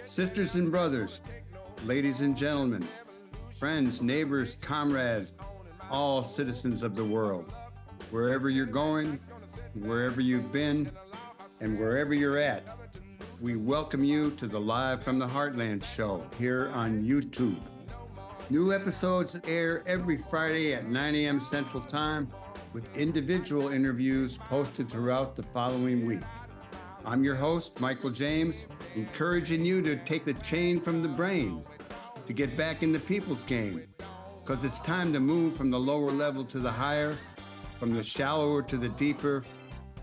Sisters and brothers, ladies and gentlemen, friends, neighbors, comrades, all citizens of the world, wherever you're going, wherever you've been, and wherever you're at, we welcome you to the Live from the Heartland show here on YouTube. New episodes air every Friday at 9 a.m. Central Time with individual interviews posted throughout the following week. I'm your host, Michael James, encouraging you to take the chain from the brain, to get back in the people's game, because it's time to move from the lower level to the higher, from the shallower to the deeper,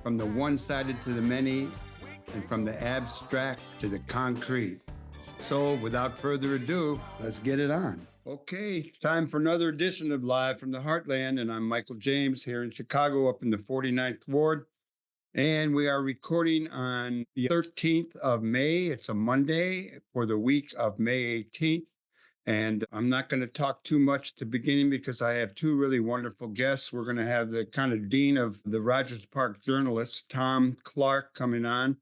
from the one-sided to the many, and from the abstract to the concrete. So without further ado, let's get it on. Okay, time for another edition of Live from the Heartland, and I'm Michael James here in Chicago up in the 49th Ward. And we are recording on the 13th of May. It's a Monday for the week of May 18th. And I'm not going to talk too much at the beginning because I have two really wonderful guests. We're going to have the kind of dean of the Rogers Park journalists, Thom Clark, coming on.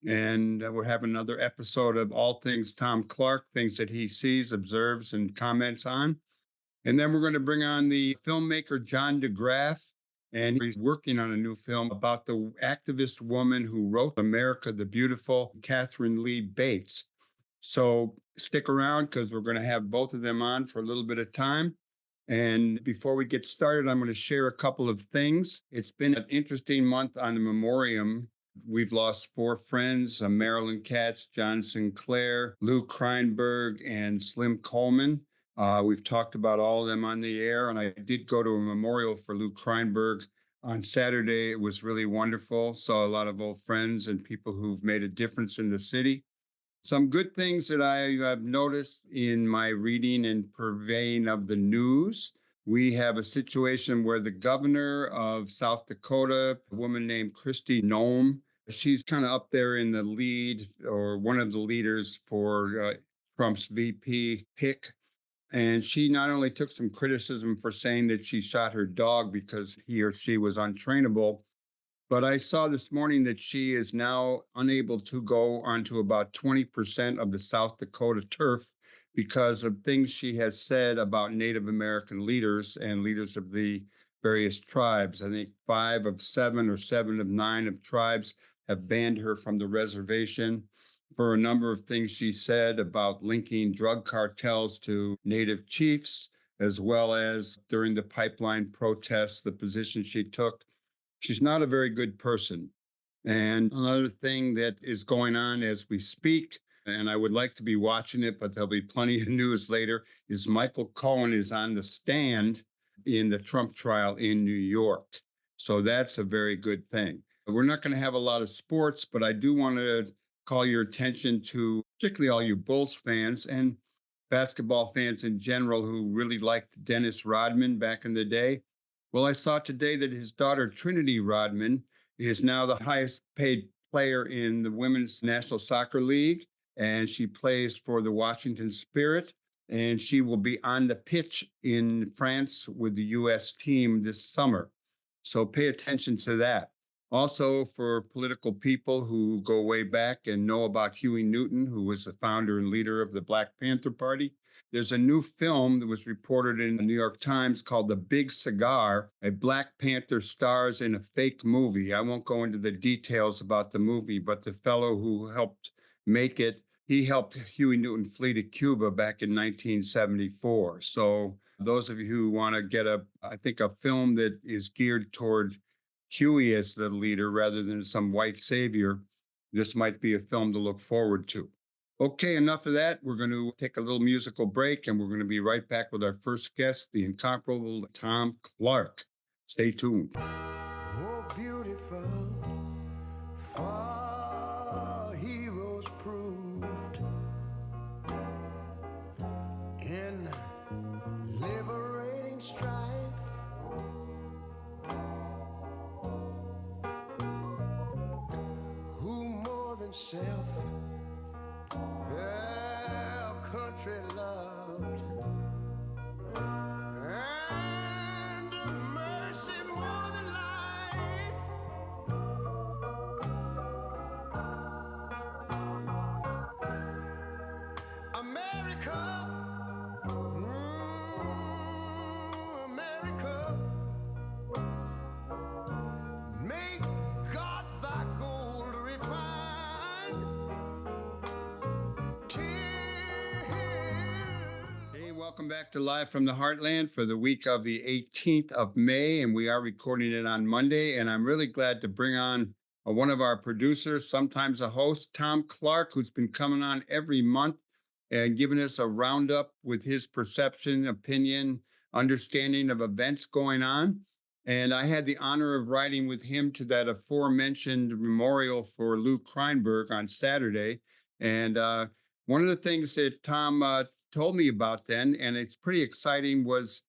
And we'll have another episode of all things Thom Clark, things that he sees, observes, and comments on. And then we're going to bring on the filmmaker, John de Graaf. And he's working on a new film about the activist woman who wrote America the Beautiful, Katharine Lee Bates. So stick around because we're going to have both of them on for a little bit of time. And before we get started, I'm going to share a couple of things. It's been an interesting month on the memoriam. We've lost four friends, Marilyn Katz, John Sinclair, Lou Kreinberg, and Slim Coleman. We've talked about all of them on the air, and I did go to a memorial for Lou Kreinberg on Saturday. It was really wonderful. Saw a lot of old friends and people who've made a difference in the city. Some good things that I have noticed in my reading and purveying of the news. We have a situation where the governor of South Dakota, a woman named Kristi Noem, she's kind of up there in the lead or one of the leaders for Trump's VP pick. And she not only took some criticism for saying that she shot her dog because he or she was untrainable, but I saw this morning that she is now unable to go onto about 20% of the South Dakota turf because of things she has said about Native American leaders and leaders of the various tribes. I think 5 of 7 or 7 of 9 of tribes have banned her from the reservation for a number of things she said about linking drug cartels to Native chiefs, as well as during the pipeline protests, the position she took. She's not a very good person. And another thing that is going on as we speak, and I would like to be watching it, but there'll be plenty of news later, is Michael Cohen is on the stand in the Trump trial in New York. So that's a very good thing. We're not going to have a lot of sports, but I do want to call your attention to particularly all you Bulls fans and basketball fans in general who really liked Dennis Rodman back in the day. Well, I saw today that his daughter, Trinity Rodman, is now the highest paid player in the Women's National Soccer League, and she plays for the Washington Spirit, and she will be on the pitch in France with the U.S. team this summer. So pay attention to that. Also, for political people who go way back and know about Huey Newton, who was the founder and leader of the Black Panther Party, there's a new film that was reported in the New York Times called The Big Cigar, a Black Panther stars in a fake movie. I won't go into the details about the movie, but the fellow who helped make it, he helped Huey Newton flee to Cuba back in 1974. So those of you who want to get a film that is geared toward Huey as the leader rather than some white savior, this might be a film to look forward to. Okay, enough of that. We're going to take a little musical break, and we're going to be right back with our first guest, the incomparable Thom Clark. Stay tuned. Oh, beautiful, for heroes proved in liberating strife. Who more than self their country loved, and mercy more than life. back to Live from the Heartland for the week of the 18th of May, and we are recording it on Monday. And I'm really glad to bring on one of our producers, sometimes a host, Thom Clark, who's been coming on every month and giving us a roundup with his perception, opinion, understanding of events going on. And I had the honor of riding with him to that aforementioned memorial for Lou Kreinberg on Saturday. And one of the things that Thom told me about then, and it's pretty exciting, was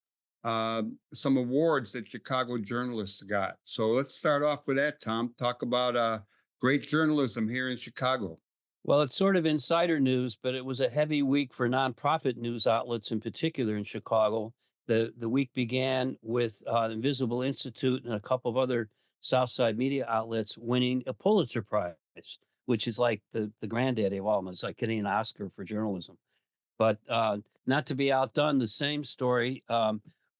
some awards that Chicago journalists got. So let's start off with that, Thom. Talk about great journalism here in Chicago. Well, it's sort of insider news, but it was a heavy week for nonprofit news outlets in particular in Chicago. The week began with Invisible Institute and a couple of other South Side media outlets winning a Pulitzer Prize, which is like the granddaddy of all of them. It's like getting an Oscar for journalism. But not to be outdone, the same story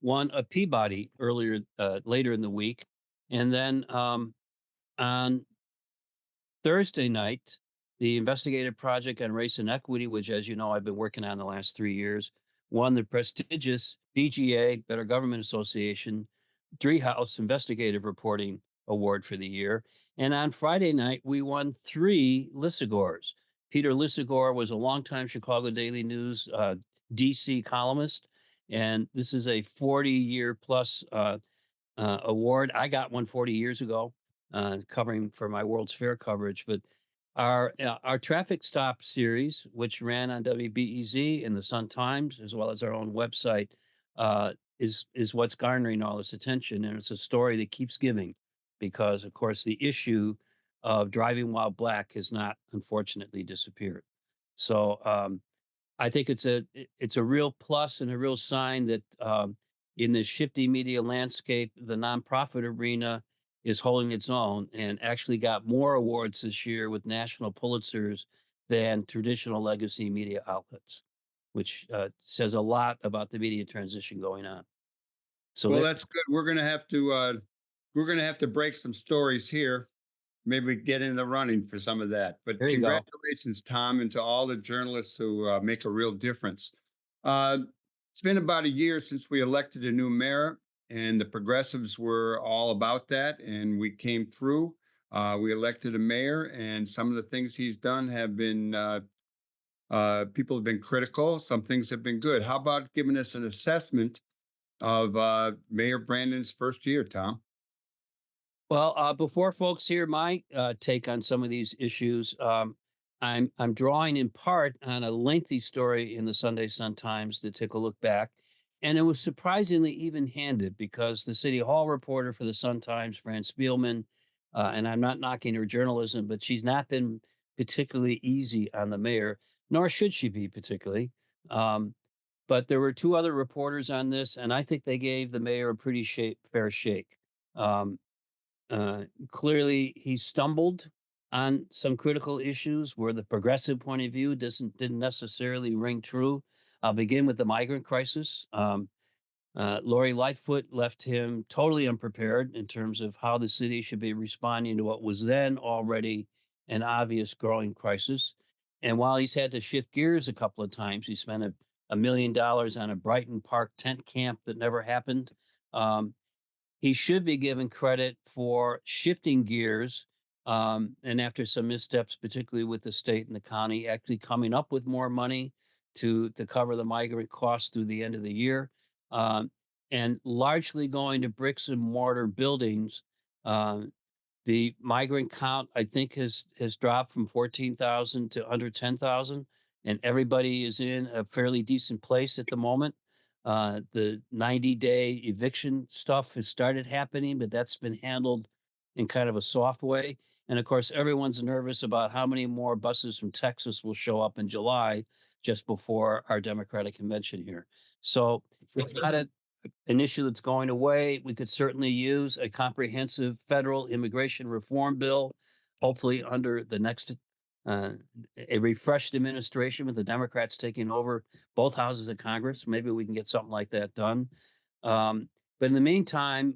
won a Peabody later in the week. And then on Thursday night, the investigative project on race and equity, which, as you know, I've been working on the last 3 years, won the prestigious BGA, Better Government Association, Driehaus Investigative Reporting Award for the year. And on Friday night, we won 3 Lissagores. Peter Lissagore was a longtime Chicago Daily News DC columnist, and this is a 40-year plus award. I got one 40 years ago, covering for my World's Fair coverage. But our traffic stop series, which ran on WBEZ and the Sun Times, as well as our own website, is what's garnering all this attention, and it's a story that keeps giving, because, of course, the issue of driving while black has not, unfortunately, disappeared. So I think it's a real plus and a real sign that in this shifty media landscape, the nonprofit arena is holding its own and actually got more awards this year with national Pulitzers than traditional legacy media outlets, which says a lot about the media transition going on. So Well, that's good. We're gonna have to break some stories here. Maybe get in the running for some of that. But there you go. congratulations, Thom, and to all the journalists who make a real difference. Uh, it's been about a year since we elected a new mayor, and the progressives were all about that, and we came through. We elected a mayor, and some of the things he's done have been people have been critical. Some things have been good. How about giving us an assessment of Mayor Brandon's first year, Thom? Well, before folks hear my take on some of these issues, I'm drawing in part on a lengthy story in the Sunday Sun Times to take a look back, and it was surprisingly even-handed because the City Hall reporter for the Sun Times, Fran Spielman, and I'm not knocking her journalism, but she's not been particularly easy on the mayor, nor should she be particularly. Um, but there were 2 other reporters on this, and I think they gave the mayor a pretty fair shake. Um, Clearly, he stumbled on some critical issues where the progressive point of view didn't necessarily ring true. I'll begin with the migrant crisis. Lori Lightfoot left him totally unprepared in terms of how the city should be responding to what was then already an obvious growing crisis. And while he's had to shift gears a couple of times, he spent $1 million on a Brighton Park tent camp that never happened. Um, he should be given credit for shifting gears, and after some missteps, particularly with the state and the county, actually coming up with more money to cover the migrant costs through the end of the year, um, and largely going to bricks and mortar buildings. Um, the migrant count, I think, has dropped from 14,000 to under 10,000, and everybody is in a fairly decent place at the moment. The 90-day eviction stuff has started happening, but that's been handled in kind of a soft way. And of course, everyone's nervous about how many more buses from Texas will show up in July just before our Democratic convention here. So it's not an issue that's going away. We could certainly use a comprehensive federal immigration reform bill, hopefully under the next uh, a refreshed administration with the Democrats taking over both houses of Congress. Maybe we can get something like that done. But in the meantime,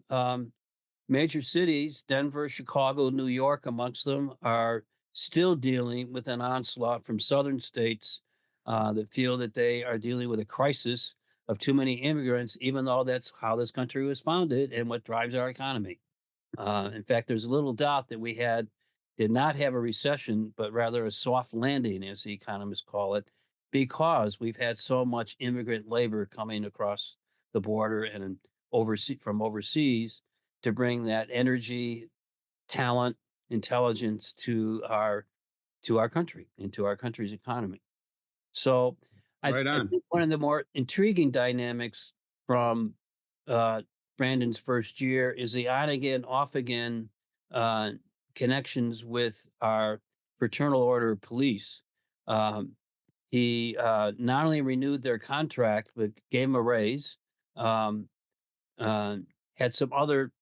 major cities, Denver, Chicago, New York, amongst them, are still dealing with an onslaught from southern states that feel that they are dealing with a crisis of too many immigrants, even though that's how this country was founded and what drives our economy. In fact, there's little doubt that did not have a recession, but rather a soft landing, as the economists call it, because we've had so much immigrant labor coming across the border and from overseas to bring that energy, talent, intelligence to our country and to our country's economy. So Right I on. think one of the more intriguing dynamics from uh, Brandon's first year is the on again, off again uh, connections with our fraternal order of police. Um, he not only renewed their contract, but gave them a raise. Um, uh, had some other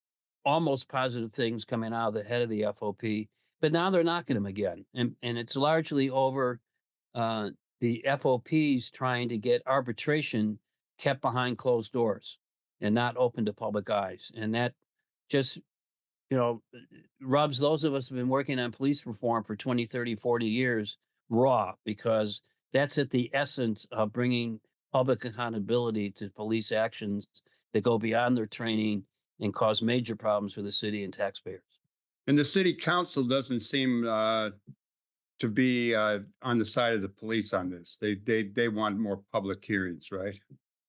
almost positive things coming out of the head of the FOP, but now they're knocking him again, and it's largely over uh, the FOPs trying to get arbitration kept behind closed doors and not open to public eyes, and that just rubs those of us who've been working on police reform for 20, 30, 40 years raw, because that's at the essence of bringing public accountability to police actions that go beyond their training and cause major problems for the city and taxpayers. And the city council doesn't seem to be on the side of the police on this. They want more public hearings, right?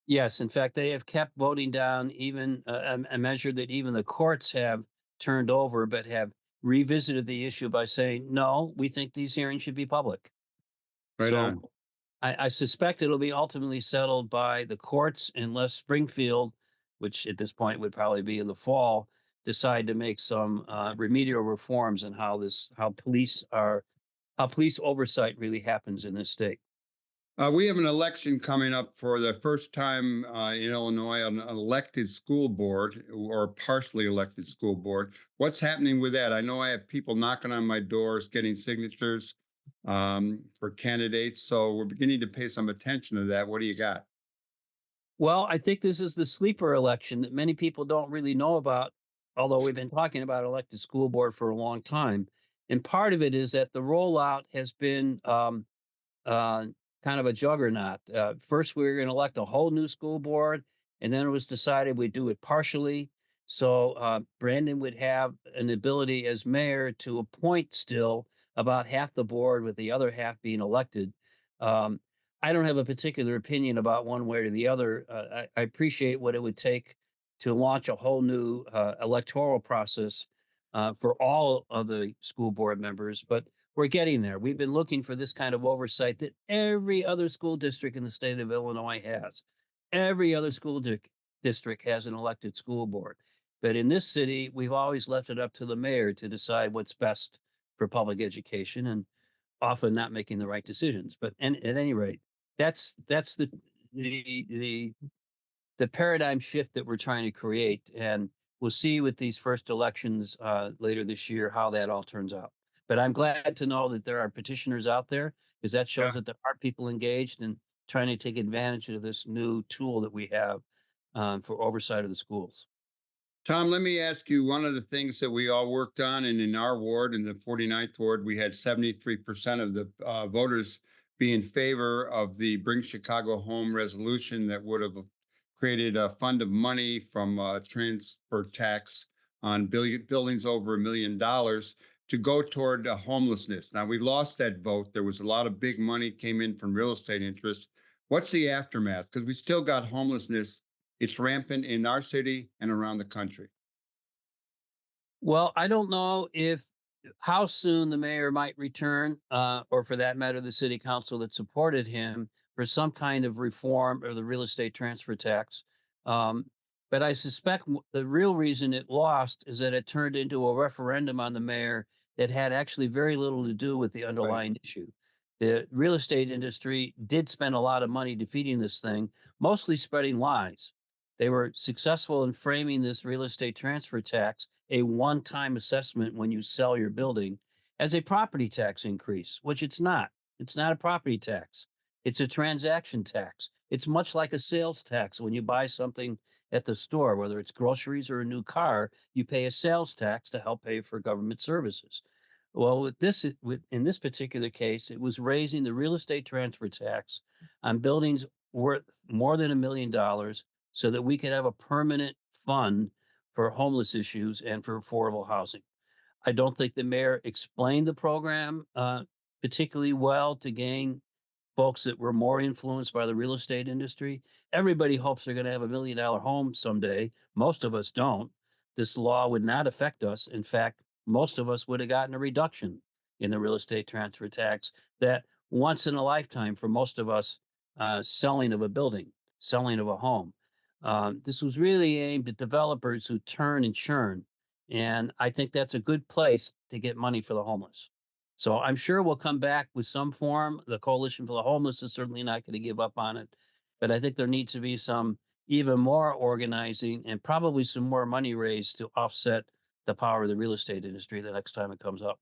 Yes, in fact, they have kept voting down even a measure that even the courts have turned over, but have revisited the issue by saying, no, we think these hearings should be public. Right on. So I suspect it'll be ultimately settled by the courts unless Springfield, which at this point would probably be in the fall, decide to make some remedial reforms in how police oversight really happens in this state. We have an election coming up for the first time in Illinois, an elected school board or partially elected school board. What's happening with that? I know I have people knocking on my doors, getting signatures for candidates. So we're beginning to pay some attention to that. What do you got? Well, I think this is the sleeper election that many people don't really know about, although we've been talking about elected school board for a long time. And part of it is that the rollout has been uh, kind of a juggernaut. First, we were going to elect a whole new school board, and then it was decided we'd do it partially. So Brandon would have an ability as mayor to appoint still about half the board, with the other half being elected. Um, I don't have a particular opinion about one way or the other. I appreciate what it would take to launch a whole new electoral process for all of the school board members, but we're getting there. We've been looking for this kind of oversight that every other school district in the state of Illinois has. Every other district has an elected school board. But in this city, we've always left it up to the mayor to decide what's best for public education, and often not making the right decisions. But at any rate, that's the the the paradigm shift that we're trying to create. And we'll see with these first elections later this year how that all turns out. But I'm glad to know that there are petitioners out there, because that shows that there are people engaged and trying to take advantage of this new tool that we have for oversight of the schools. Tom, let me ask you one of the things that we all worked on, and in our ward, in the 49th ward, we had 73% of the voters be in favor of the Bring Chicago Home resolution that would have created a fund of money from transfer tax on buildings over $1 million to go toward homelessness. Now, we lost that vote. There was a lot of big money came in from real estate interests. What's the aftermath? Because we still got homelessness. It's rampant in our city and around the country. Well, I don't know if how soon the mayor might return, or for that matter, the city council that supported him for some kind of reform of the real estate transfer tax. Um, but I suspect the real reason it lost is that it turned into a referendum on the mayor that had actually very little to do with the Right. underlying issue. The real estate industry did spend a lot of money defeating this thing, mostly spreading lies. They were successful in framing this real estate transfer tax, a one-time assessment when you sell your building, as a property tax increase, which it's not. It's not a property tax. It's a transaction tax. It's much like a sales tax. When you buy something at the store, whether it's groceries or a new car, you pay a sales tax to help pay for government services. Well, in this particular case, it was raising the real estate transfer tax on buildings worth more than $1 million so that we could have a permanent fund for homeless issues and for affordable housing. I don't think the mayor explained the program particularly well to gain folks that were more influenced by the real estate industry. Everybody hopes they're going to have $1 million home someday. Most of us don't. This law would not affect us. In fact, most of us would have gotten a reduction in the real estate transfer tax that once in a lifetime for most of us selling of a building, selling of a home. This was really aimed at developers who turn and churn. And I think that's a good place to get money for the homeless. So I'm sure we'll come back with some form. The Coalition for the Homeless is certainly not going to give up on it. But I think there needs to be some even more organizing and probably some more money raised to offset the power of the real estate industry the next time it comes up.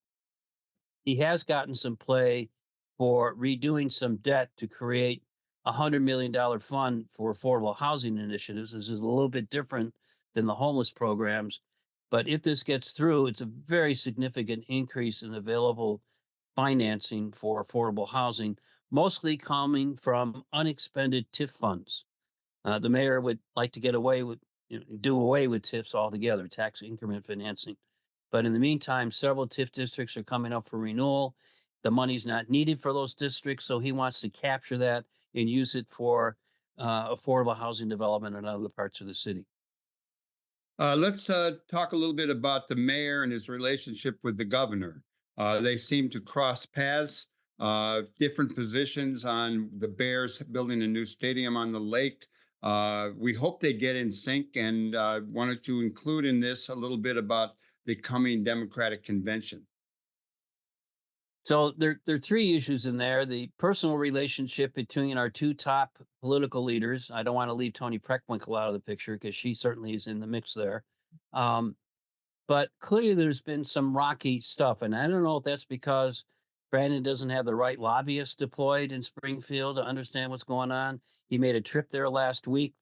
He has gotten some play for redoing some debt to create a $100 million fund for affordable housing initiatives. This is a little bit different than the homeless programs. But if this gets through, it's a very significant increase in available financing for affordable housing, mostly coming from unexpended TIF funds. The mayor would like to get away with, do away with TIFs altogether, tax increment financing. But in the meantime, several TIF districts are coming up for renewal. The money's not needed for those districts, so he wants to capture that and use it for affordable housing development in other parts of the city. Let's talk a little bit about the mayor and his relationship with the governor. They seem to cross paths, different positions on the Bears building a new stadium on the lake. We hope they get in sync, and wanted to include in this a little bit about the coming Democratic convention. So there are three issues in there. The personal relationship between our two top political leaders. I don't want to leave Tony Preckwinkle out of the picture because she certainly is in the mix there. Um, but clearly there's been some rocky stuff, and I don't know if that's because Brandon doesn't have the right lobbyists deployed in Springfield to understand what's going on. He made a trip there last week,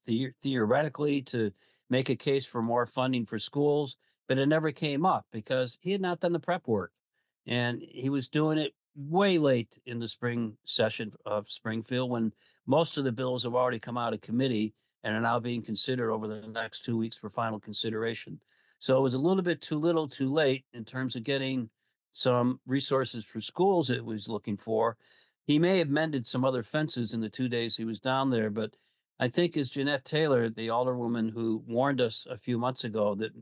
theoretically, to make a case for more funding for schools, but it never came up because he had not done the prep work. And he was doing it way late in the spring session of Springfield when most of the bills have already come out of committee and are now being considered over the next 2 weeks for final consideration. So it was a little bit too little, too late in terms of getting some resources for schools it was looking for. He may have mended some other fences in the 2 days he was down there, but I think as Jeanette Taylor, the alderwoman who warned us a few months ago that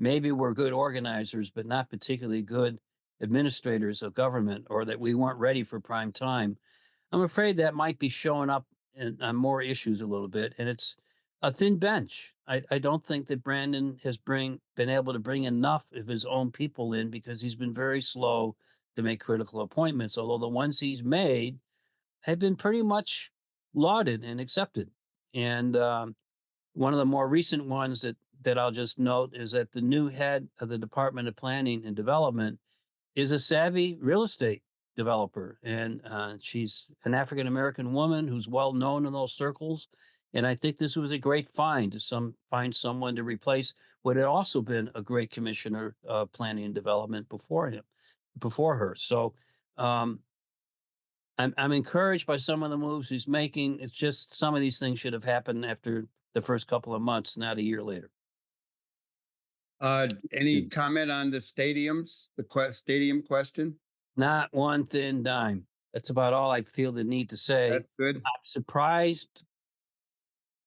maybe we're good organizers, but not particularly good administrators of government, or that we weren't ready for prime time. I'm afraid that might be showing up on more issues a little bit, and it's a thin bench. I don't think that Brandon has been able to bring enough of his own people in because he's been very slow to make critical appointments. Although the ones he's made have been pretty much lauded and accepted. And one of the more recent ones that I'll just note is that the new head of the Department of Planning and Development is a savvy real estate developer, and she's an African American woman who's well known in those circles. And I think this was a great find to find someone to replace what had also been a great commissioner of planning and development before her. So um, I'm encouraged by some of the moves he's making. It's just some of these things should have happened after the first couple of months, not a year later. Any comment on the stadiums, the stadium question? Not one thin dime. That's about all I feel the need to say. That's good. I'm surprised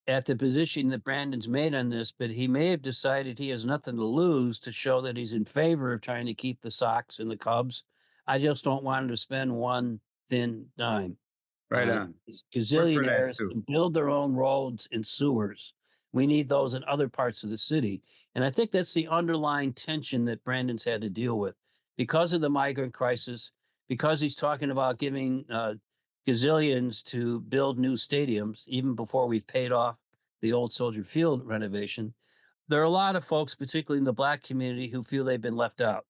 at the position that Brandon's made on this, but he may have decided he has nothing to lose to show that he's in favor of trying to keep the Sox and the Cubs. I just don't want him to spend one thin dime. Right on. These Work for that gazillionaires too. can build their own roads and sewers. We need those in other parts of the city. And I think that's the underlying tension that Brandon's had to deal with because of the migrant crisis, because he's talking about giving gazillions to build new stadiums, even before we've paid off the old Soldier Field renovation. There are a lot of folks, particularly in the Black community, who feel they've been left out.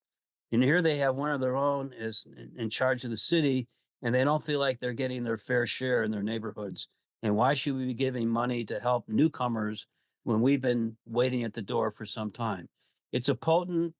And here they have one of their own as in charge of the city, and they don't feel like they're getting their fair share in their neighborhoods. And why should we be giving money to help newcomers when we've been waiting at the door for some time? It's a potent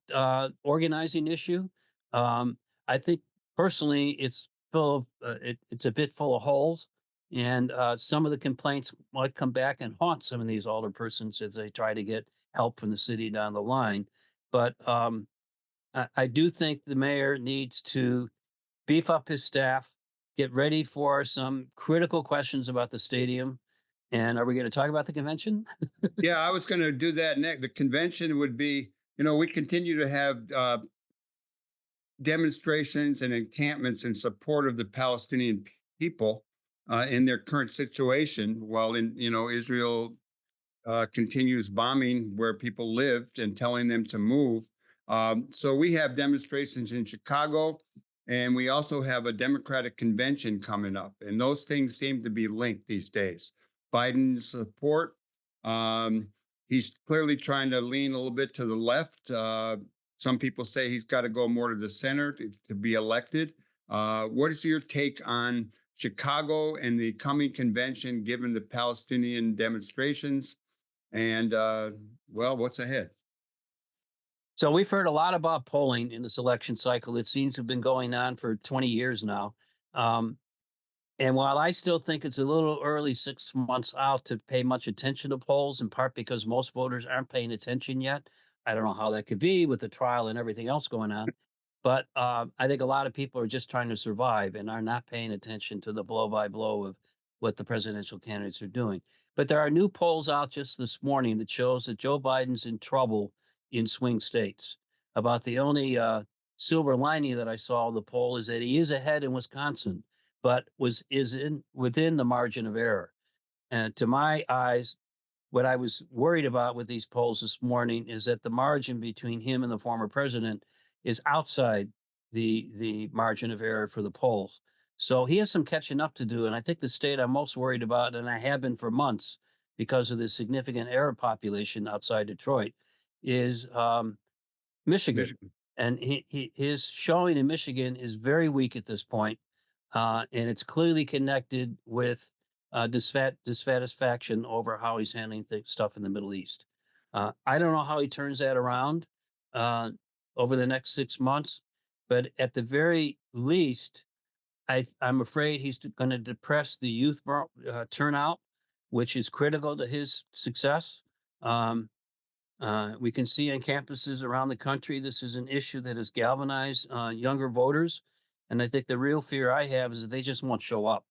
organizing issue. I think personally, it's full of it's a bit full of holes. And some of the complaints might come back and haunt some of these older persons as they try to get help from the city down the line. But I do think the mayor needs to beef up his staff, get ready for some critical questions about the stadium. And are we going to talk about the convention? Yeah, I was going to do that next. The convention would be, we continue to have demonstrations and encampments in support of the Palestinian people in their current situation, while Israel continues bombing where people lived and telling them to move. So we have demonstrations in Chicago, and we also have a Democratic convention coming up, and those things seem to be linked these days. Biden's support. Um, he's clearly trying to lean a little bit to the left. Some people say he's got to go more to the center to be elected. What is your take on Chicago and the coming convention, given the Palestinian demonstrations? And what's ahead? So we've heard a lot about polling in this election cycle. It seems to have been going on for 20 years now. Um, and while I still think it's a little early 6 months out to pay much attention to polls, in part because most voters aren't paying attention yet. I don't know how that could be with the trial and everything else going on. But I think a lot of people are just trying to survive and are not paying attention to the blow by blow of what the presidential candidates are doing. But there are new polls out just this morning that shows that Joe Biden's in trouble in swing states. About the only silver lining that I saw of the poll is that he is ahead in Wisconsin, but within the margin of error. And to my eyes, what I was worried about with these polls this morning is that the margin between him and the former president is outside the margin of error for the polls. So he has some catching up to do. And I think the state I'm most worried about, and I have been for months because of the significant Arab population outside Detroit, is Michigan. Michigan. And his showing in Michigan is very weak at this point, and it's clearly connected with dissatisfaction over how he's handling stuff in the Middle East. I don't know how he turns that around uh, over the next 6 months, but at the very least, I'm afraid he's going to depress the youth turnout, which is critical to his success. Um, we can see on campuses around the country, this is an issue that has galvanized younger voters. And I think the real fear I have is that they just won't show up.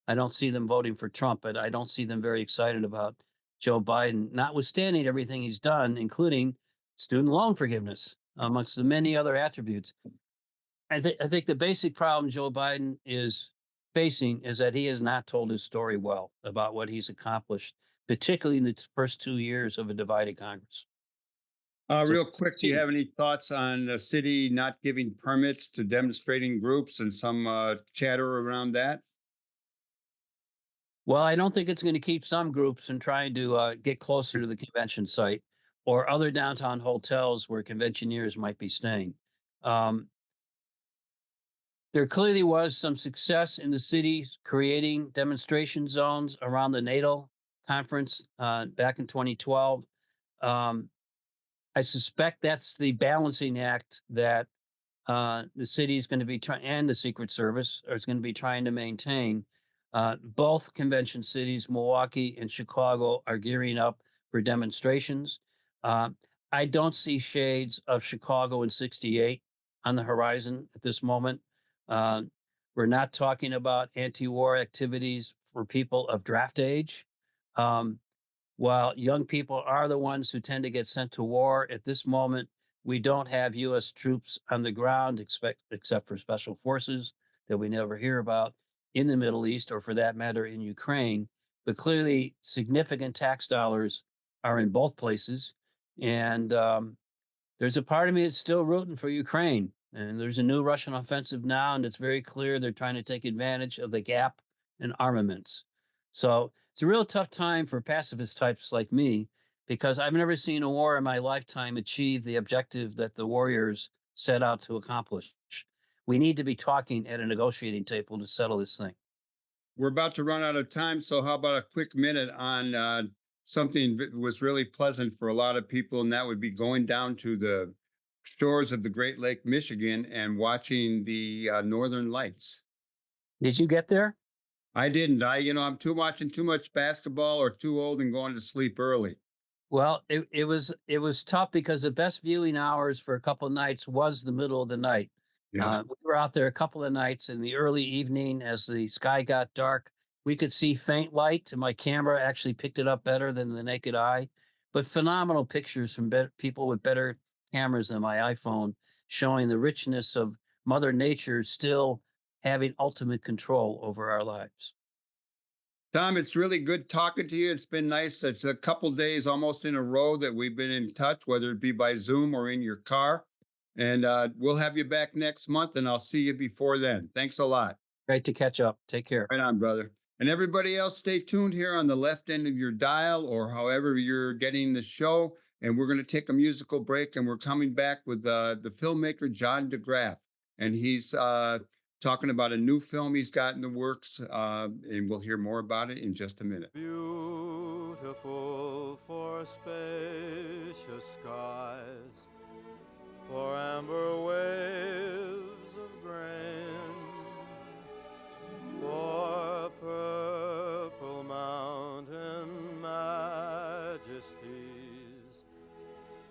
I don't see them voting for Trump, but I don't see them very excited about Joe Biden, notwithstanding everything he's done, including student loan forgiveness, amongst the many other attributes. I think the basic problem Joe Biden is facing is that he has not told his story well about what he's accomplished, particularly in the first 2 years of a divided Congress. So Real quick, do you see. have any thoughts on the city not giving permits to demonstrating groups and some chatter around that? Well, I don't think it's going to keep some groups from trying to get closer to the convention site or other downtown hotels where conventioneers might be staying. Um, there clearly was some success in the city creating demonstration zones around the NATO conference back in 2012. Um, I suspect that's the balancing act that the city is going to be trying, and the Secret Service is going to be trying to maintain. Both convention cities, Milwaukee and Chicago, are gearing up for demonstrations. Uh, I don't see shades of Chicago in '68 on the horizon at this moment. Uh, we're not talking about anti-war activities for people of draft age. Um, while young people are the ones who tend to get sent to war, at this moment, we don't have U.S. troops on the ground, except for special forces that we never hear about in the Middle East, or for that matter, in Ukraine. But clearly, significant tax dollars are in both places. And there's a part of me that's still rooting for Ukraine. And there's a new Russian offensive now, and it's very clear they're trying to take advantage of the gap in armaments. So it's a real tough time for pacifist types like me, because I've never seen a war in my lifetime achieve the objective that the warriors set out to accomplish. We need to be talking at a negotiating table to settle this thing. We're about to run out of time, so how about a quick minute on something that was really pleasant for a lot of people, and that would be going down to the shores of the Great Lake, Michigan, and watching the Northern Lights. Did you get there? I didn't. I'm watching too much basketball or too old and going to sleep early. Well, it was tough because the best viewing hours for a couple of nights was the middle of the night. Yeah. We were out there a couple of nights in the early evening as the sky got dark. We could see faint light, and my camera actually picked it up better than the naked eye. But phenomenal pictures from people with better cameras than my iPhone, showing the richness of Mother Nature still having ultimate control over our lives. Tom, it's really good talking to you. It's been nice. It's a couple days almost in a row that we've been in touch, whether it be by Zoom or in your car. And we'll have you back next month, and I'll see you before then. Thanks a lot. Great to catch up. Take care. Right on, brother. And everybody else, stay tuned here on the left end of your dial or however you're getting the show. And we're going to take a musical break, and we're coming back with the filmmaker John de Graaf. And he's talking about a new film he's got in the works. And we'll hear more about it in just a minute. Beautiful for spacious skies, for amber waves of grain, for purple mountain majesties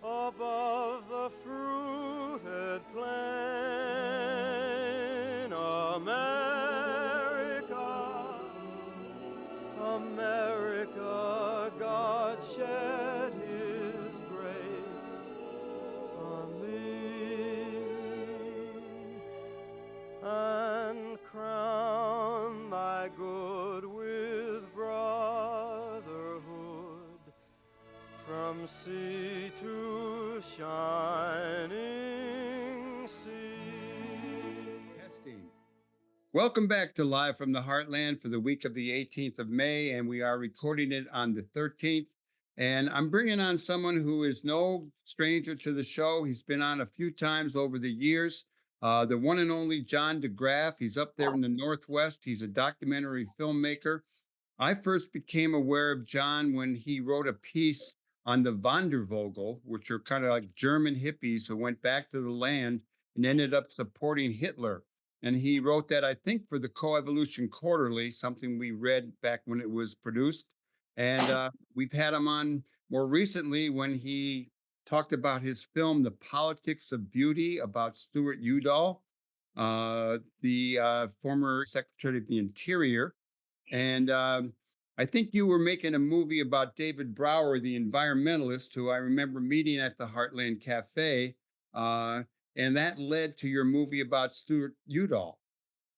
above the fruited plain. America, America, God shed his grace on thee and crown thy good with brotherhood from sea to shining sea. Testing. Welcome back to Live from the Heartland for the week of the 18th of May, and we are recording it on the 13th. And I'm bringing on someone who is no stranger to the show. He's been on a few times over the years. The one and only John de Graaf. He's up there in the Northwest. He's a documentary filmmaker. I first became aware of John when he wrote a piece on the Wandervogel, which are kind of like German hippies who went back to the land and ended up supporting Hitler. And he wrote that, I think, for the Coevolution Quarterly, something we read back when it was produced. And we've had him on more recently when he talked about his film, The Politics of Beauty, about Stuart Udall, the former Secretary of the Interior. And I think you were making a movie about David Brower, the environmentalist, who I remember meeting at the Heartland Cafe. And that led to your movie about Stuart Udall.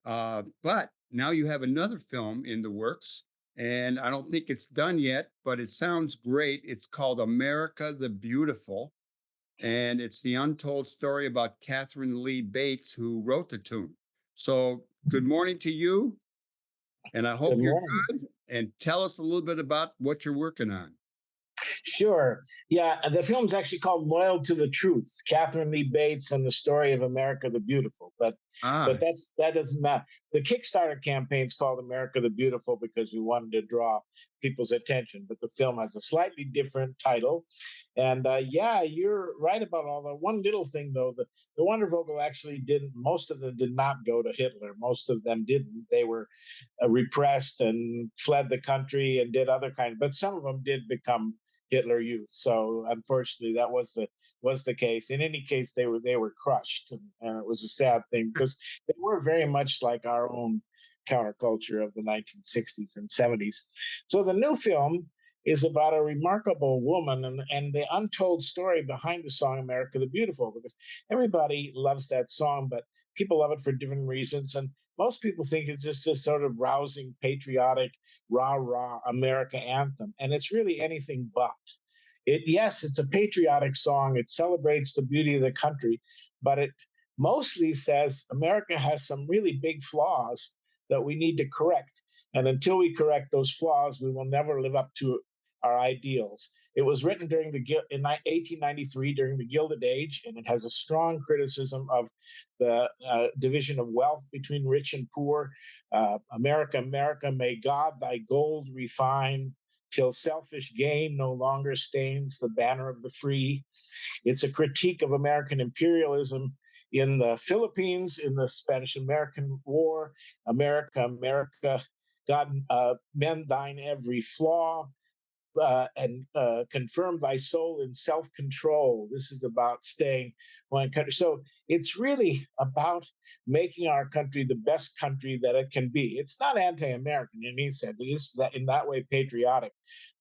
But now you have another film in the works, and I don't think it's done yet, but it sounds great. It's called America the Beautiful, and it's the untold story about Katharine Lee Bates, who wrote the tune. So good morning to you, and I hope Good you're morning. good. And tell us a little bit about what you're working on. Sure. Yeah, the film's actually called Loyal to the Truth, Katharine Lee Bates and the Story of America the Beautiful. But that doesn't matter. The Kickstarter campaign's called America the Beautiful because we wanted to draw people's attention. But the film has a slightly different title. And yeah, you're right about all that. One little thing, though, the Wandervogel actually didn't, most of them did not go to Hitler. Most of them didn't. They were repressed and fled the country and did other kinds. But some of them did become Hitler Youth. So unfortunately, that was the case. In any case, they were crushed, and it was a sad thing because they were very much like our own counterculture of the 1960s and 70s. So the new film is about a remarkable woman and the untold story behind the song America the Beautiful, because everybody loves that song, but people love it for different reasons. And most people think it's just a sort of rousing, patriotic, rah-rah America anthem. And it's really anything but. Yes, it's a patriotic song. It celebrates the beauty of the country, but it mostly says America has some really big flaws that we need to correct. And until we correct those flaws, we will never live up to our ideals. It was written in 1893 during the Gilded Age, and it has a strong criticism of the division of wealth between rich and poor. America, America, may God thy gold refine, till selfish gain no longer stains the banner of the free. It's a critique of American imperialism in the Philippines, in the Spanish-American War. America, America, God, mend thine every flaw, and confirm thy soul in self-control. This is about staying one country. So it's really about making our country the best country that it can be. It's not anti-American in any sense. It is that in that way patriotic,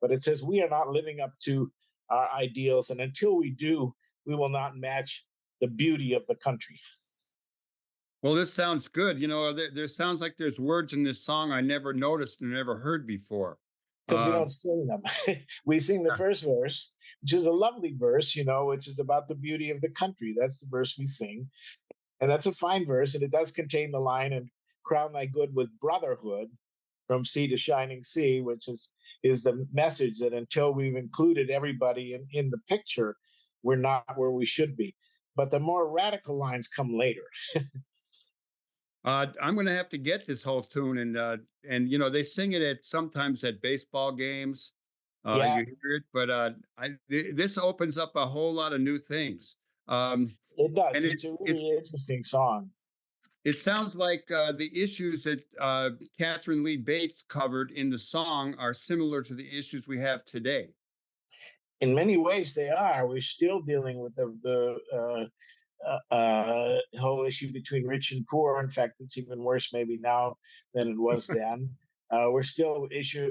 but it says we are not living up to our ideals, and until we do, we will not match the beauty of the country. Well, this sounds good. There sounds like there's words in this song I never noticed and never heard before. Because we Um, don't sing them. We sing the first verse, which is a lovely verse, which is about the beauty of the country. That's the verse we sing. And that's a fine verse, and it does contain the line, and crown thy good with brotherhood from sea to shining sea, which is the message that until we've included everybody in the picture, we're not where we should be. But the more radical lines come later. I'm going to have to get this whole tune, and they sing it sometimes at baseball games. Yeah, You hear it, but this opens up a whole lot of new things. Um, it does. and It's a it really interesting song. it sounds like the issues that Katharine Lee Bates covered in the song are similar to the issues we have today. In many ways, they are. We're still dealing with the whole issue between rich and poor. In fact, it's even worse maybe now than it was then. We're still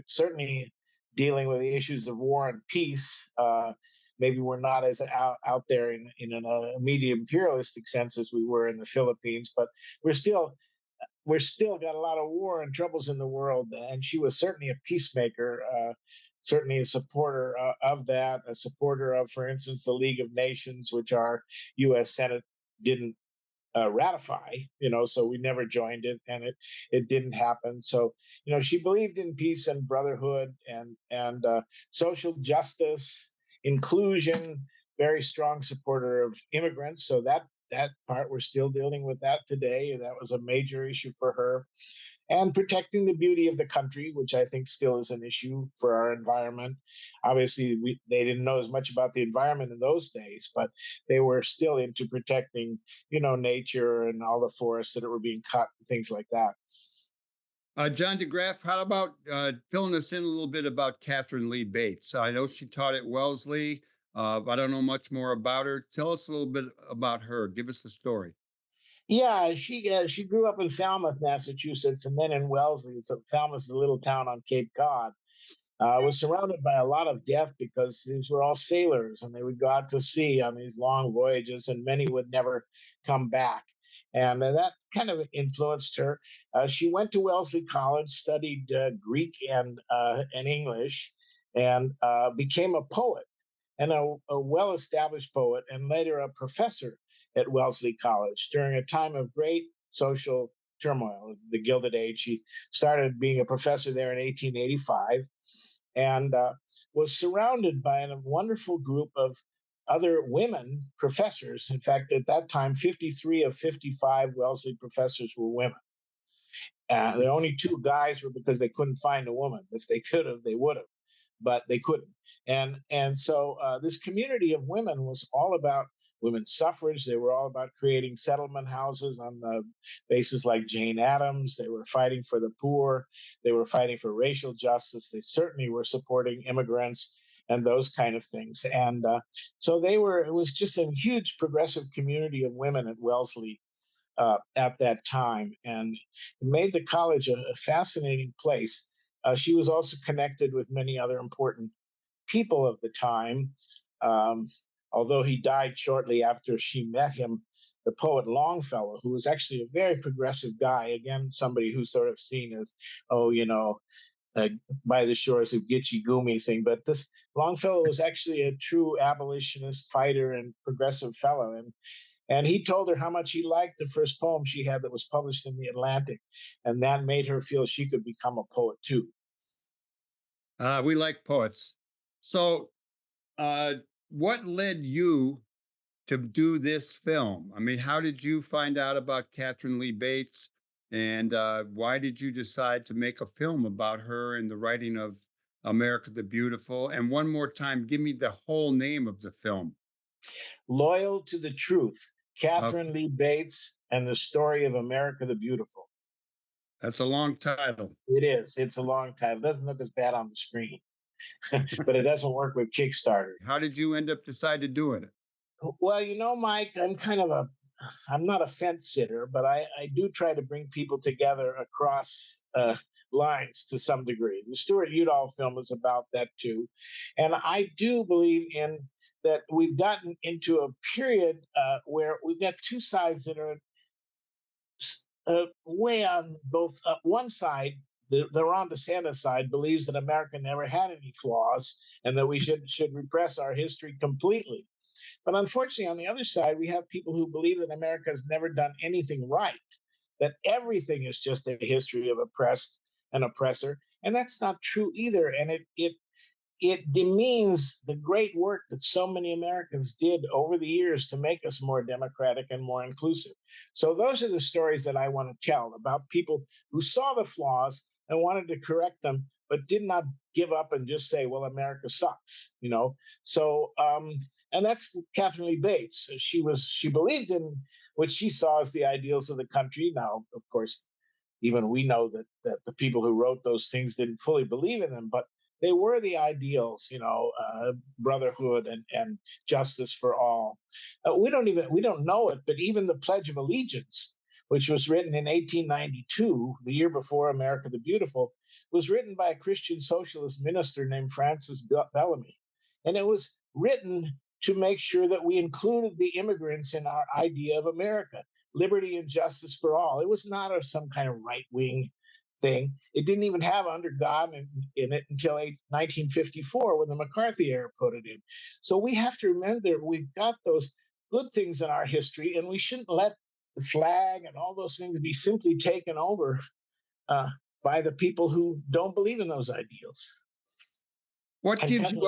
certainly dealing with the issues of war and peace. Maybe we're not as out there in a media imperialistic sense as we were in the Philippines, but we're still got a lot of war and troubles in the world. And she was certainly a peacemaker, certainly a supporter of that, a supporter of, for instance, the League of Nations, which our U.S. Senate didn't ratify, so we never joined it, and it didn't happen. So, she believed in peace and brotherhood and social justice, inclusion, very strong supporter of immigrants. So that part, we're still dealing with that today. That was a major issue for her. And protecting the beauty of the country, which I think still is an issue for our environment. Obviously, they didn't know as much about the environment in those days, but they were still into protecting, nature and all the forests that were being cut and things like that. John de Graaf, how about filling us in a little bit about Katharine Lee Bates? I know she taught at Wellesley. I don't know much more about her. Tell us a little bit about her. Give us the story. Yeah, she grew up in Falmouth, Massachusetts, and then in Wellesley. So Falmouth is a little town on Cape Cod. Was surrounded by a lot of death because these were all sailors, and they would go out to sea on these long voyages, and many would never come back. And that kind of influenced her. She went to Wellesley College, studied Greek and English, and became a poet, and a well-established poet, and later a professor at Wellesley College during a time of great social turmoil, the Gilded Age. She started being a professor there in 1885, and was surrounded by a wonderful group of other women professors. In fact, at that time, 53 of 55 Wellesley professors were women. The only two guys were because they couldn't find a woman. If they could have, they would have, but they couldn't. And so this community of women was all about women's suffrage. They were all about creating settlement houses on the basis like Jane Addams. They were fighting for the poor. They were fighting for racial justice. They certainly were supporting immigrants and those kind of things. And so it was just a huge progressive community of women at Wellesley at that time, and it made the college a fascinating place. She was also connected with many other important people of the time. Um, Although he died shortly after she met him, the poet Longfellow, who was actually a very progressive guy, again, somebody who's sort of seen as, uh, by the shores of Gitche Gumee thing. But this Longfellow was actually a true abolitionist fighter and progressive fellow. And he told her how much he liked the first poem she had that was published in the Atlantic. And that made her feel she could become a poet too. We like poets. So, what led you to do this film? I mean, how did you find out about Katharine Lee Bates? And why did you decide to make a film about her and the writing of America the Beautiful? And one more time, give me the whole name of the film. Loyal to the Truth, Katharine Lee Bates and the Story of America the Beautiful. That's a long title. It is. It's a long title. It doesn't look as bad on the screen, but it doesn't work with Kickstarter. How did you end up decide to do it? Well, Mike, I'm not a fence sitter, but I do try to bring people together across lines to some degree. The Stuart Udall film is about that too. And I do believe in that we've gotten into a period where we've got two sides that are way on both. One side, the Ron DeSantis side, believes that America never had any flaws and that we should repress our history completely. But unfortunately, on the other side, we have people who believe that America has never done anything right, that everything is just a history of oppressed and oppressor. And that's not true either. And it demeans the great work that so many Americans did over the years to make us more democratic and more inclusive. So those are the stories that I want to tell about people who saw the flaws and wanted to correct them, but did not give up and just say, well, America sucks, So, and that's Katharine Lee Bates. She believed in what she saw as the ideals of the country. Now, of course, even we know that the people who wrote those things didn't fully believe in them, but they were the ideals, brotherhood and justice for all. We don't know it, but even the Pledge of Allegiance, which was written in 1892, the year before America the Beautiful, was written by a Christian socialist minister named Francis Bellamy. And it was written to make sure that we included the immigrants in our idea of America, liberty and justice for all. It was not some kind of right-wing thing. It didn't even have under God in it until 1954 when the McCarthy era put it in. So we have to remember we've got those good things in our history, and we shouldn't let the flag and all those things be simply taken over by the people who don't believe in those ideals. What gives you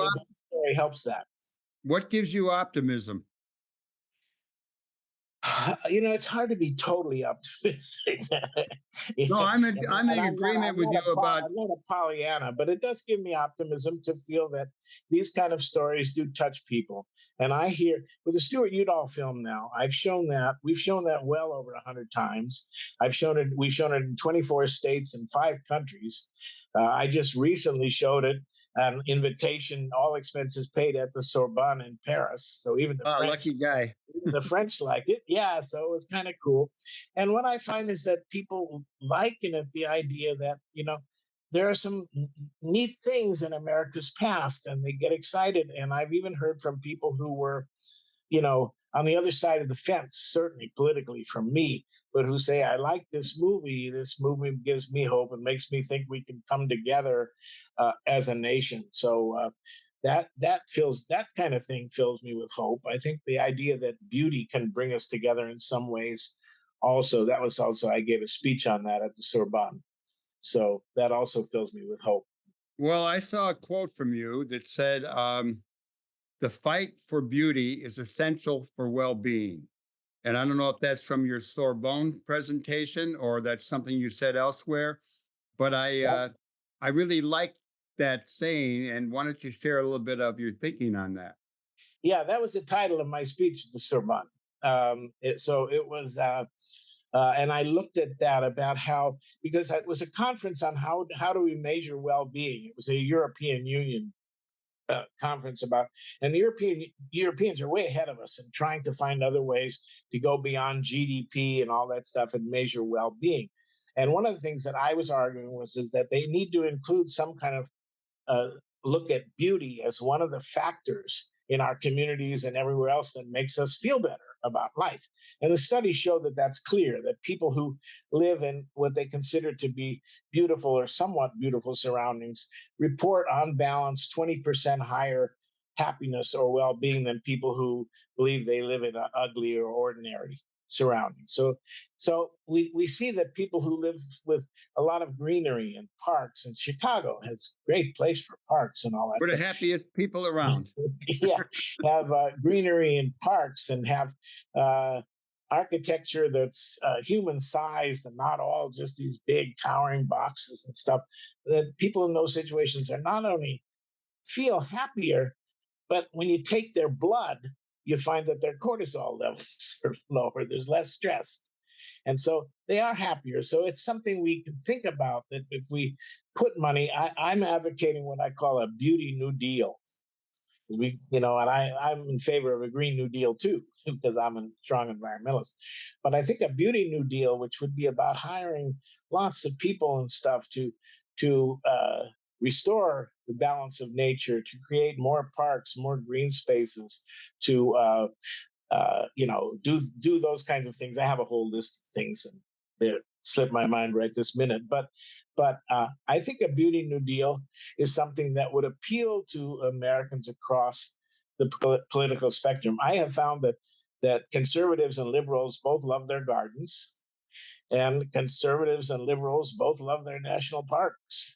story helps that. What gives you optimism? It's hard to be totally optimistic. No, I'm in agreement with you about. I'm not a Pollyanna, but it does give me optimism to feel that these kind of stories do touch people. And I hear with the Stuart Udall film now, we've shown that well over 100 times. We've shown it in 24 states and 5 countries. I just recently showed it. An invitation, all expenses paid at the Sorbonne in Paris. So even the French, lucky guy. Even the French like it. Yeah, so it was kind of cool. And what I find is that people like in it the idea that, there are some neat things in America's past and they get excited. And I've even heard from people who were, on the other side of the fence, certainly politically from me, but who say, I like this movie. This movie gives me hope and makes me think we can come together as a nation. So that kind of thing fills me with hope. I think the idea that beauty can bring us together in some ways also, I gave a speech on that at the Sorbonne. So that also fills me with hope. Well, I saw a quote from you that said, the fight for beauty is essential for well-being. And I don't know if that's from your Sorbonne presentation or that's something you said elsewhere, but I really like that saying. And why don't you share a little bit of your thinking on that? Yeah, that was the title of my speech at the Sorbonne. And I looked at that about how, because it was a conference on how do we measure well-being. It was a European Union conference and the Europeans are way ahead of us in trying to find other ways to go beyond GDP and all that stuff and measure well-being. And one of the things that I was arguing is that they need to include some kind of look at beauty as one of the factors in our communities and everywhere else that makes us feel better about life. And the studies show that that's clear, that people who live in what they consider to be beautiful or somewhat beautiful surroundings report on balance 20% higher happiness or well-being than people who believe they live in an ugly or ordinary surrounding. So we see that people who live with a lot of greenery and parks, and Chicago has a great place for parks and all that. We're the happiest people around. Yeah, have greenery and parks and have architecture that's human-sized and not all just these big towering boxes and stuff. That people in those situations are not only feel happier, but when you take their blood, you find that their cortisol levels are lower. There's less stress. And so they are happier. So it's something we can think about, that if we put money, I'm advocating what I call a beauty new deal. And I'm in favor of a Green New Deal too, because I'm a strong environmentalist. But I think a Beauty New Deal, which would be about hiring lots of people and stuff to restore the balance of nature, to create more parks, more green spaces, to do those kinds of things. I have a whole list of things, and they slip my mind right this minute. But I think a Beauty New Deal is something that would appeal to Americans across the political spectrum. I have found that conservatives and liberals both love their gardens, and conservatives and liberals both love their national parks.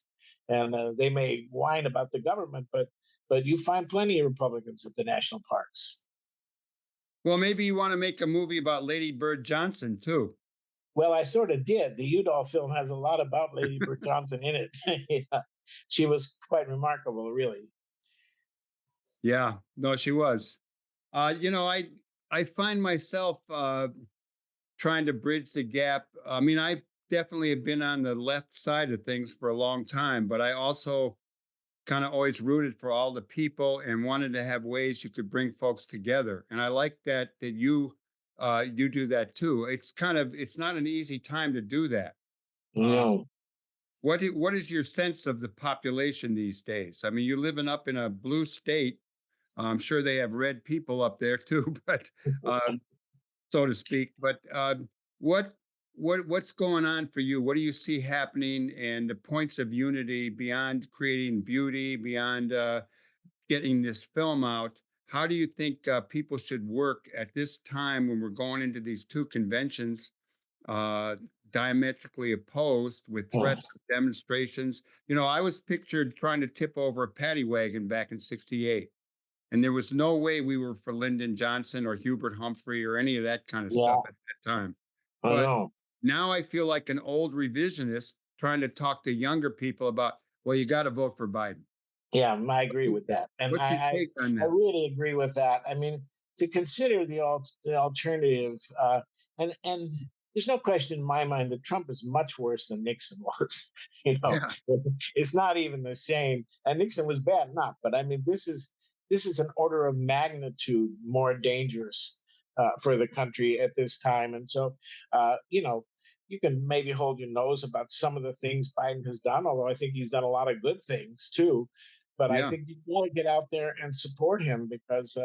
And they may whine about the government, but you find plenty of Republicans at the national parks. Well, maybe you want to make a movie about Lady Bird Johnson too. Well, I sort of did. The Udall film has a lot about Lady Bird Johnson in it. Yeah. She was quite remarkable, really. Yeah, no, she was. I find myself trying to bridge the gap. I mean, I definitely have been on the left side of things for a long time, but I also kind of always rooted for all the people and wanted to have ways you could bring folks together. And I like that you do that too. It's not an easy time to do that. Uh, No. what is your sense of the population these days? I mean, you're living up in a blue state. I'm sure they have red people up there too, but um, so to speak. But what what's going on for you? What do you see happening, and the points of unity beyond creating beauty, beyond getting this film out? How do you think people should work at this time when we're going into these two conventions, uh, diametrically opposed, with Oh, threats of demonstrations? I was pictured trying to tip over a paddy wagon back in '68. And there was no way we were for Lyndon Johnson or Hubert Humphrey or any of that kind of stuff yeah, at that time. I But know. now I feel like an old revisionist trying to talk to younger people about, well, you got to vote for Biden. Yeah, I agree with that, and What's your take on I that? really agree with that. I mean, to consider the alternative, and there's no question in my mind that Trump is much worse than Nixon was. You know, Yeah, it's not even the same. And Nixon was bad enough, but I mean, this is an order of magnitude more dangerous for the country at this time. And so, you can maybe hold your nose about some of the things Biden has done, although I think he's done a lot of good things too. But I yeah. think you want to get out there and support him, because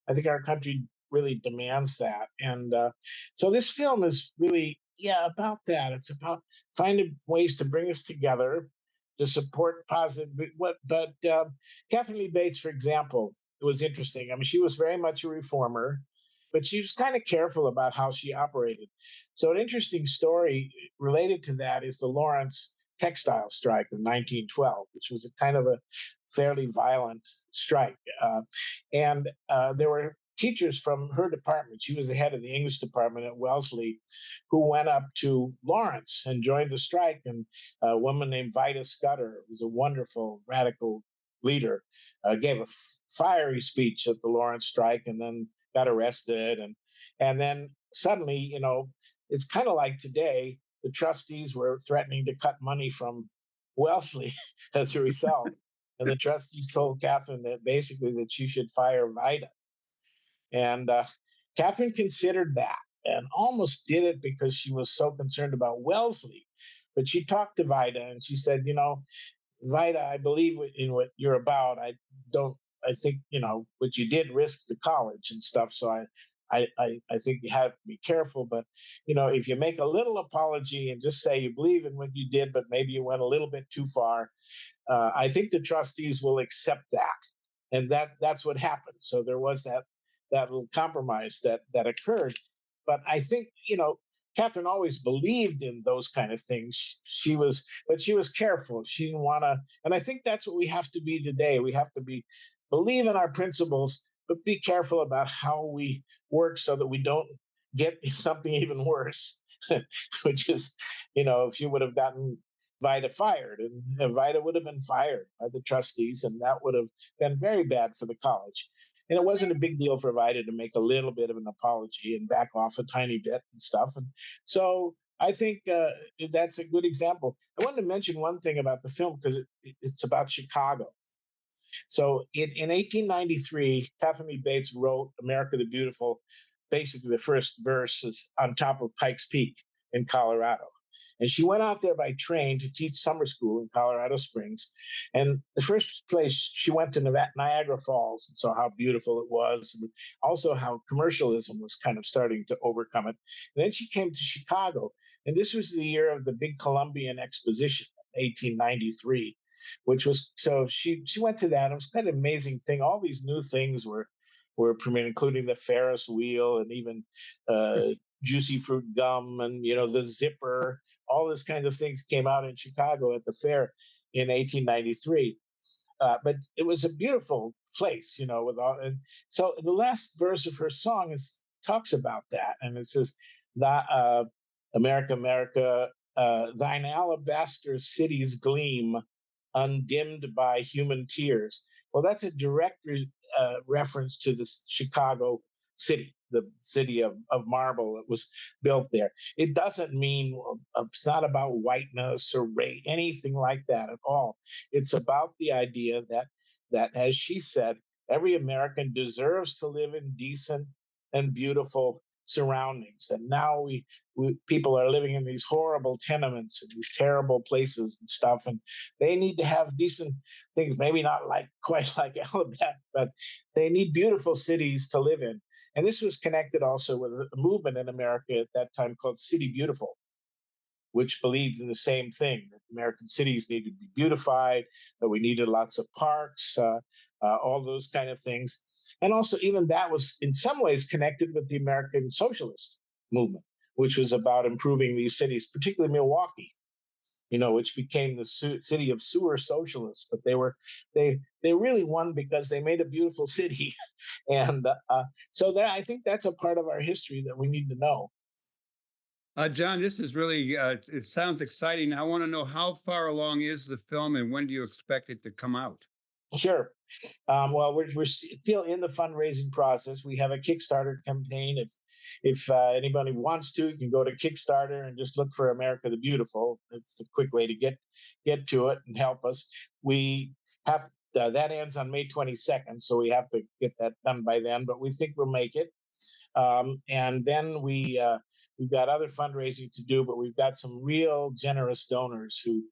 I think our country really demands that. And so this film is really, yeah, about that. It's about finding ways to bring us together, to support positive. But Katharine Lee Bates, for example, it was interesting. I mean, she was very much a reformer, but she was kind of careful about how she operated. So an interesting story related to that is the Lawrence textile strike of 1912, which was a kind of a fairly violent strike. And there were teachers from her department. She was the head of the English department at Wellesley, who went up to Lawrence and joined the strike. And a woman named Vida Scudder, who was a wonderful radical leader, gave a fiery speech at the Lawrence strike, and then got arrested. And then suddenly, it's kind of like today, the trustees were threatening to cut money from Wellesley as a result. And the trustees told Catherine that basically that she should fire Vida. And Catherine considered that and almost did it because she was so concerned about Wellesley. But she talked to Vida and she said, Vida, I believe in what you're about. I think, what you did risked the college and stuff. So I think you have to be careful. But, if you make a little apology and just say you believe in what you did, but maybe you went a little bit too far, I think the trustees will accept that. And that's what happened. So there was that little compromise that occurred. But I think, Catherine always believed in those kind of things. But she was careful. She didn't want to, and I think that's what we have to be today. We have to believe in our principles, but be careful about how we work so that we don't get something even worse, which is, if you would have gotten Vida fired, and Vida would have been fired by the trustees, and that would have been very bad for the college. And it wasn't a big deal for Vida to make a little bit of an apology and back off a tiny bit and stuff. And so I think that's a good example. I wanted to mention one thing about the film because it's about Chicago. So in 1893, Katharine Lee Bates wrote America the Beautiful. Basically, the first verse is on top of Pikes Peak in Colorado. And she went out there by train to teach summer school in Colorado Springs. And the first place she went to Niagara Falls and saw how beautiful it was, and also how commercialism was kind of starting to overcome it. And then she came to Chicago. And this was the year of the big Columbian Exposition, 1893, which was, so she went to that. It was kind of an amazing thing. All these new things were premiered, including the Ferris wheel and even juicy fruit gum and, the zipper. All this kind of things came out in Chicago at the fair in 1893. But it was a beautiful place, with all. And so the last verse of her song talks about that. And it says, America, America, thine alabaster cities gleam, undimmed by human tears. Well, that's a direct reference to the Chicago city, the city of marble that was built there. It doesn't mean, it's not about whiteness or race, anything like that at all. It's about the idea that, as she said, every American deserves to live in decent and beautiful surroundings. And now we people are living in these horrible tenements and these terrible places and stuff, and they need to have decent things, maybe not quite like Alabama, but they need beautiful cities to live in. And this was connected also with a movement in America at that time called City Beautiful, which believed in the same thing, that American cities needed to be beautified, that we needed lots of parks, all those kind of things. And also even that was in some ways connected with the American socialist movement, which was about improving these cities, particularly Milwaukee, which became the city of sewer socialists. But they really won because they made a beautiful city. And so I think that's a part of our history that we need to know. John, this is really, it sounds exciting. I want to know, how far along is the film and when do you expect it to come out? Sure. Well, we're still in the fundraising process. We have a Kickstarter campaign. If anybody wants to, you can go to Kickstarter and just look for America the Beautiful. It's the quick way to get to it and help us. We have that ends on May 22nd, so we have to get that done by then. But we think we'll make it. And then we've got other fundraising to do, but we've got some real generous donors who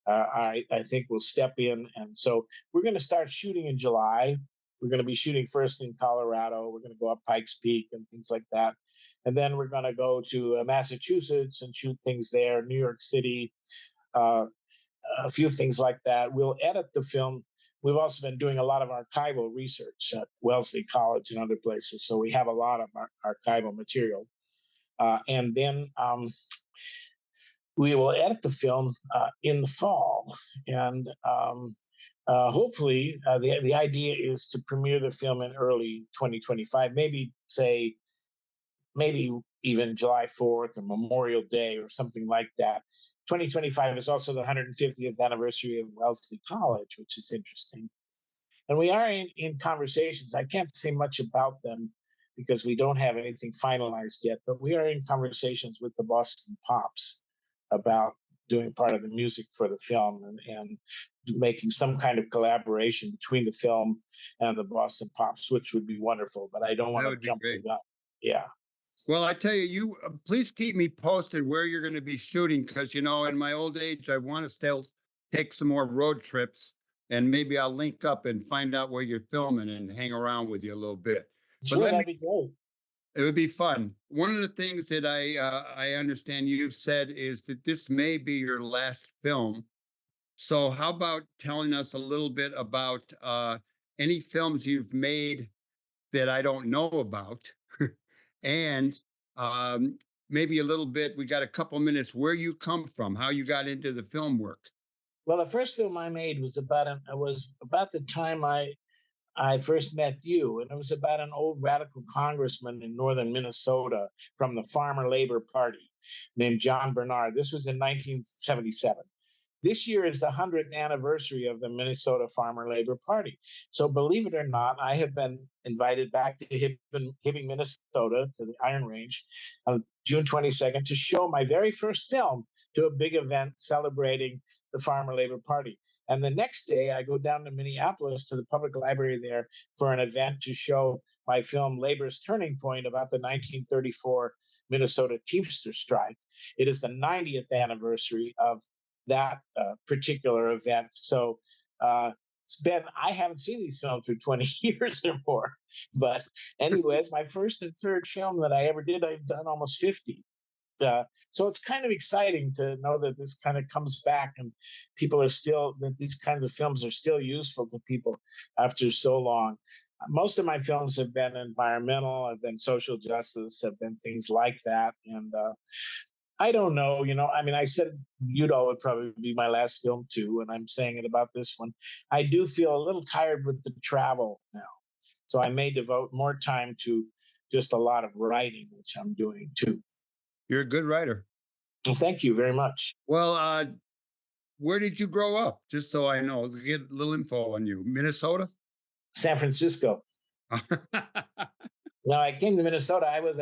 I think will step in. And so we're going to start shooting in July. We're going to be shooting first in Colorado. We're going to go up Pikes Peak and things like that. And then we're going to go to Massachusetts and shoot things there, New York City, a few things like that. We'll edit the film. We've also been doing a lot of archival research at Wellesley College and other places. So we have a lot of archival material. And then we will edit the film in the fall. And hopefully, the idea is to premiere the film in early 2025, maybe even July 4th or Memorial Day or something like that. 2025 is also the 150th anniversary of Wellesley College, which is interesting. And we are in conversations. I can't say much about them because we don't have anything finalized yet, but we are in conversations with the Boston Pops about doing part of the music for the film and making some kind of collaboration between the film and the Boston Pops, which would be wonderful, but I don't want to jump the gun. Yeah. Well, I tell you, please keep me posted where you're going to be shooting, because, in my old age, I want to still take some more road trips, and maybe I'll link up and find out where you're filming and hang around with you a little bit. Sure, that'd be great. It would be fun. One of the things that I understand you've said is that this may be your last film. So how about telling us a little bit about any films you've made that I don't know about? And maybe a little bit, we got a couple minutes, where you come from, how you got into the film work. Well, the first film I made was about the time I first met you, and it was about an old radical congressman in northern Minnesota from the Farmer Labor Party named John Bernard. This was in 1977. this year is the 100th anniversary of the Minnesota Farmer Labor Party. So believe it or not, I have been invited back to Hibbing, Minnesota, to the Iron Range on June 22nd to show my very first film to a big event celebrating the Farmer Labor Party. And the next day, I go down to Minneapolis to the public library there for an event to show my film Labor's Turning Point about the 1934 Minnesota Teamster strike. It is the 90th anniversary of that particular event. So I haven't seen these films for 20 years or more. But anyways, my first and third film that I ever did, I've done almost 50. So it's kind of exciting to know that this kind of comes back and that these kinds of films are still useful to people after so long. Most of my films have been environmental, have been social justice, have been things like that. And I don't know, I said Udall would probably be my last film too, and I'm saying it about this one. I do feel a little tired with the travel now. So I may devote more time to just a lot of writing, which I'm doing too. You're a good writer. Well, thank you very much. Well, where did you grow up? Just so I know, get a little info on you. Minnesota? San Francisco. No, I came to Minnesota. I was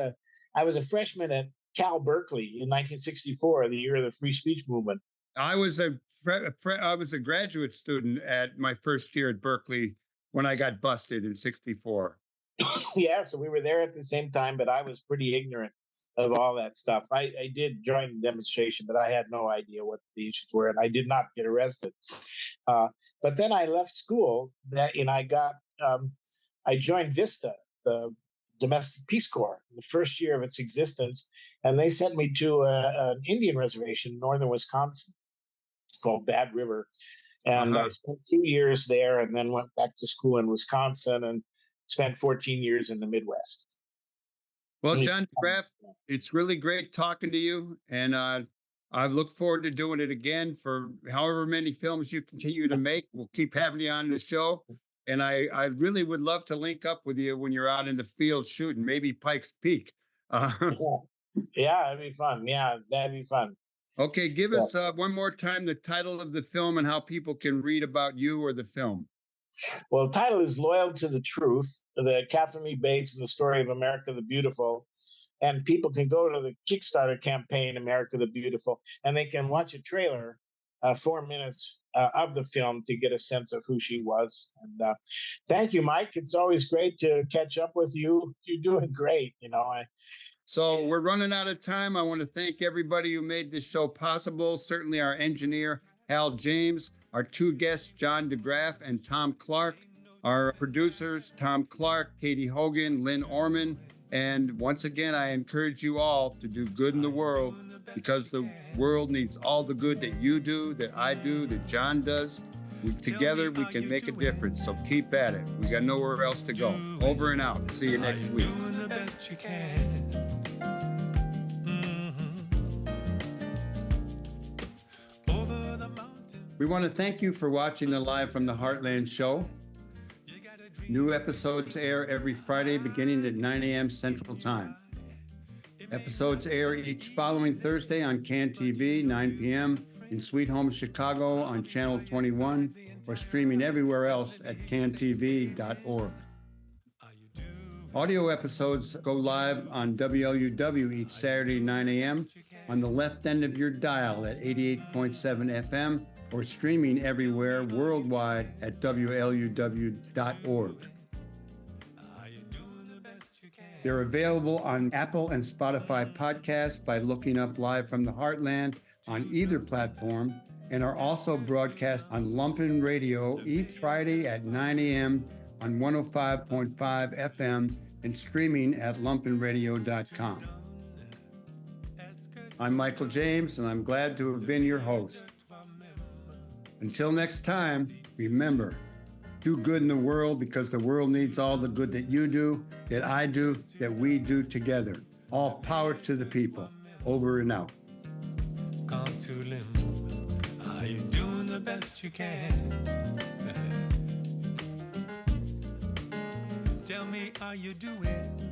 a freshman at Cal Berkeley in 1964, the year of the free speech movement. I was a graduate student at my first year at Berkeley when I got busted in '64. Yeah, so we were there at the same time, but I was pretty ignorant of all that stuff. I did join the demonstration, but I had no idea what the issues were, and I did not get arrested. But then I left school, and I joined VISTA, the Domestic Peace Corps, the first year of its existence, and they sent me to an Indian reservation in northern Wisconsin called Bad River. And I spent 2 years there and then went back to school in Wisconsin and spent 14 years in the Midwest. Well, John de Graaf, it's really great talking to you. And I look forward to doing it again for however many films you continue to make. We'll keep having you on the show. And I really would love to link up with you when you're out in the field shooting, maybe Pikes Peak. Yeah, it'd be fun. Yeah, that'd be fun. Okay, give us one more time the title of the film and how people can read about you or the film. Well, the title is Loyal to the Truth, the Katharine Lee Bates and the Story of America the Beautiful. And people can go to the Kickstarter campaign, America the Beautiful, and they can watch a trailer, 4 minutes of the film to get a sense of who she was. And thank you, Mike. It's always great to catch up with you. You're doing great. So we're running out of time. I want to thank everybody who made this show possible. Certainly our engineer, Hal James, our two guests, John de Graaf and Thom Clark, our producers, Thom Clark, Katie Hogan, Lynn Orman. And once again, I encourage you all to do good in the world because the world needs all the good that you do, that I do, that John does. Together, we can make a difference. So keep at it. We got nowhere else to go. Over and out. See you next week. We want to thank you for watching the Live from the Heartland show. New episodes air every Friday beginning at 9 a.m. Central Time. Episodes air each following Thursday on CAN TV, 9 p.m. in Sweet Home Chicago on Channel 21 or streaming everywhere else at cantv.org. Audio episodes go live on WLUW each Saturday, 9 a.m. on the left end of your dial at 88.7 FM or streaming everywhere worldwide at WLUW.org. They're available on Apple and Spotify podcasts by looking up Live from the Heartland on either platform and are also broadcast on Lumpen Radio each Friday at 9 a.m. on 105.5 FM and streaming at lumpenradio.com. I'm Michael James, and I'm glad to have been your host. Until next time, remember, do good in the world because the world needs all the good that you do, that I do, that we do together. All power to the people. Over and out. Gone too limp. Are you doing the best you can? Tell me, are you doing